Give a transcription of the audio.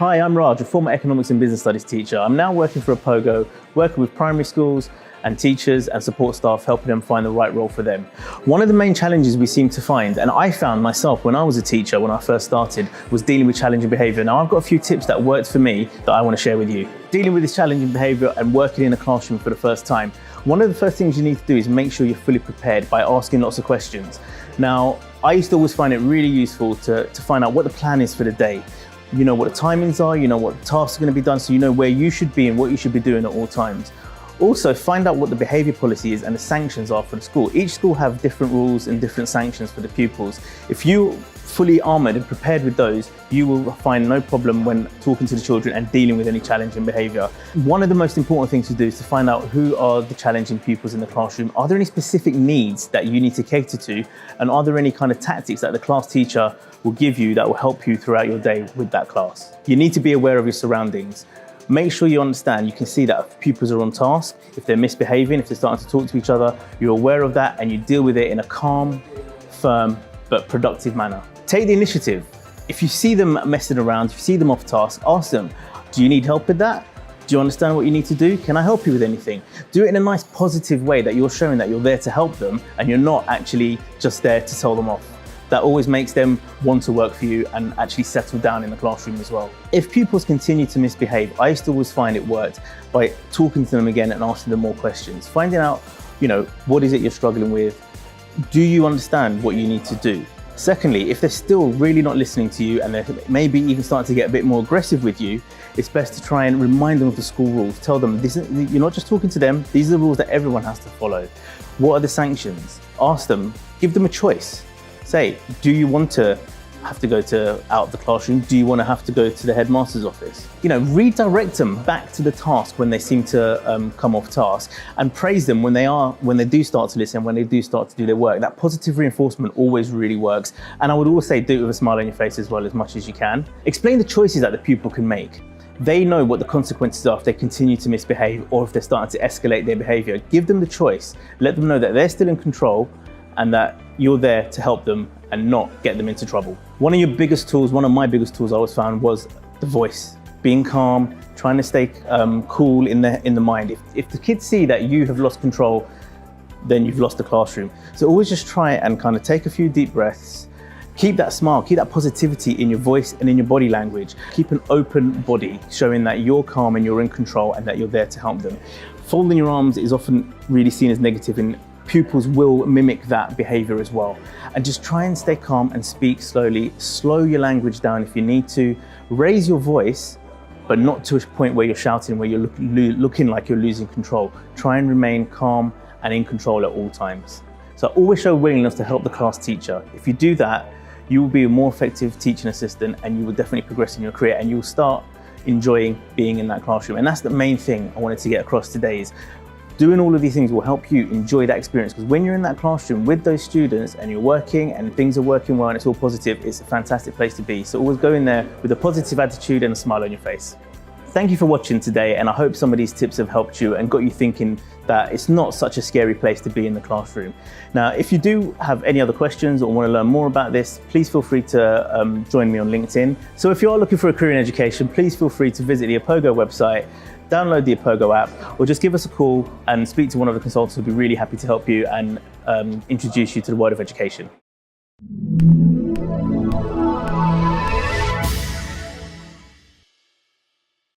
Hi, I'm Raj, a former economics and business studies teacher. I'm now working for Apogo, working with primary schools and teachers and support staff, helping them find the right role for them. One of the main challenges we seem to find, and I found myself when I was a teacher, when I first started, was dealing with challenging behaviour. Now I've got a few tips that worked for me that I want to share with you. Dealing with this challenging behaviour and working in a classroom for the first time, one of the first things you need to do is make sure you're fully prepared by asking lots of questions. Now, I used to always find it really useful to find out what the plan is for the day. You know what the timings are, you know what tasks are going to be done, so you know where you should be and what you should be doing at all times. Also, find out what the behaviour policy is and the sanctions are for the school. Each school have different rules and different sanctions for the pupils. If you're fully armoured and prepared with those, you will find no problem when talking to the children and dealing with any challenging behaviour. One of the most important things to do is to find out who are the challenging pupils in the classroom. Are there any specific needs that you need to cater to? And are there any kind of tactics that the class teacher will give you that will help you throughout your day with that class? You need to be aware of your surroundings. Make sure you understand, you can see that if pupils are on task, if they're misbehaving, if they're starting to talk to each other, you're aware of that and you deal with it in a calm, firm, but productive manner. Take the initiative. If you see them messing around, if you see them off task, ask them, do you need help with that? Do you understand what you need to do? Can I help you with anything? Do it in a nice positive way that you're showing that you're there to help them and you're not actually just there to tell them off. That always makes them want to work for you and actually settle down in the classroom as well. If pupils continue to misbehave, I used to always find it worked by talking to them again and asking them more questions. Finding out, what is it you're struggling with? Do you understand what you need to do? Secondly, if they're still really not listening to you and they're maybe even starting to get a bit more aggressive with you, it's best to try and remind them of the school rules. Tell them, you're not just talking to them, these are the rules that everyone has to follow. What are the sanctions? Ask them, give them a choice. Say, do you want to have to go out of the classroom? Do you want to have to go to the headmaster's office? Redirect them back to the task when they seem to come off task, and praise them when they do start to listen, when they do start to do their work. That positive reinforcement always really works. And I would always say, do it with a smile on your face as well, as much as you can. Explain the choices that the pupil can make. They know what the consequences are if they continue to misbehave or if they're starting to escalate their behaviour. Give them the choice. Let them know that they're still in control and that you're there to help them and not get them into trouble. One of my biggest tools I always found was the voice. Being calm, trying to stay cool in the mind. If the kids see that you have lost control, then you've lost the classroom. So always just try and kind of take a few deep breaths. Keep that smile, keep that positivity in your voice and in your body language. Keep an open body, showing that you're calm and you're in control and that you're there to help them. Folding your arms is often really seen as negative, and pupils will mimic that behaviour as well. And just try and stay calm and speak slowly. Slow your language down if you need to. Raise your voice, but not to a point where you're shouting, where you're looking like you're losing control. Try and remain calm and in control at all times. So always show willingness to help the class teacher. If you do that, you will be a more effective teaching assistant and you will definitely progress in your career and you will start enjoying being in that classroom. And that's the main thing I wanted to get across today, is doing all of these things will help you enjoy that experience, because when you're in that classroom with those students and you're working and things are working well and it's all positive, it's a fantastic place to be. So always go in there with a positive attitude and a smile on your face. Thank you for watching today, and I hope some of these tips have helped you and got you thinking that it's not such a scary place to be in the classroom. Now, if you do have any other questions or want to learn more about this, please feel free to join me on LinkedIn. So if you are looking for a career in education, please feel free to visit the Apogo website, download the Apogo app, or just give us a call and speak to one of the consultants who'll be really happy to help you and introduce you to the world of education.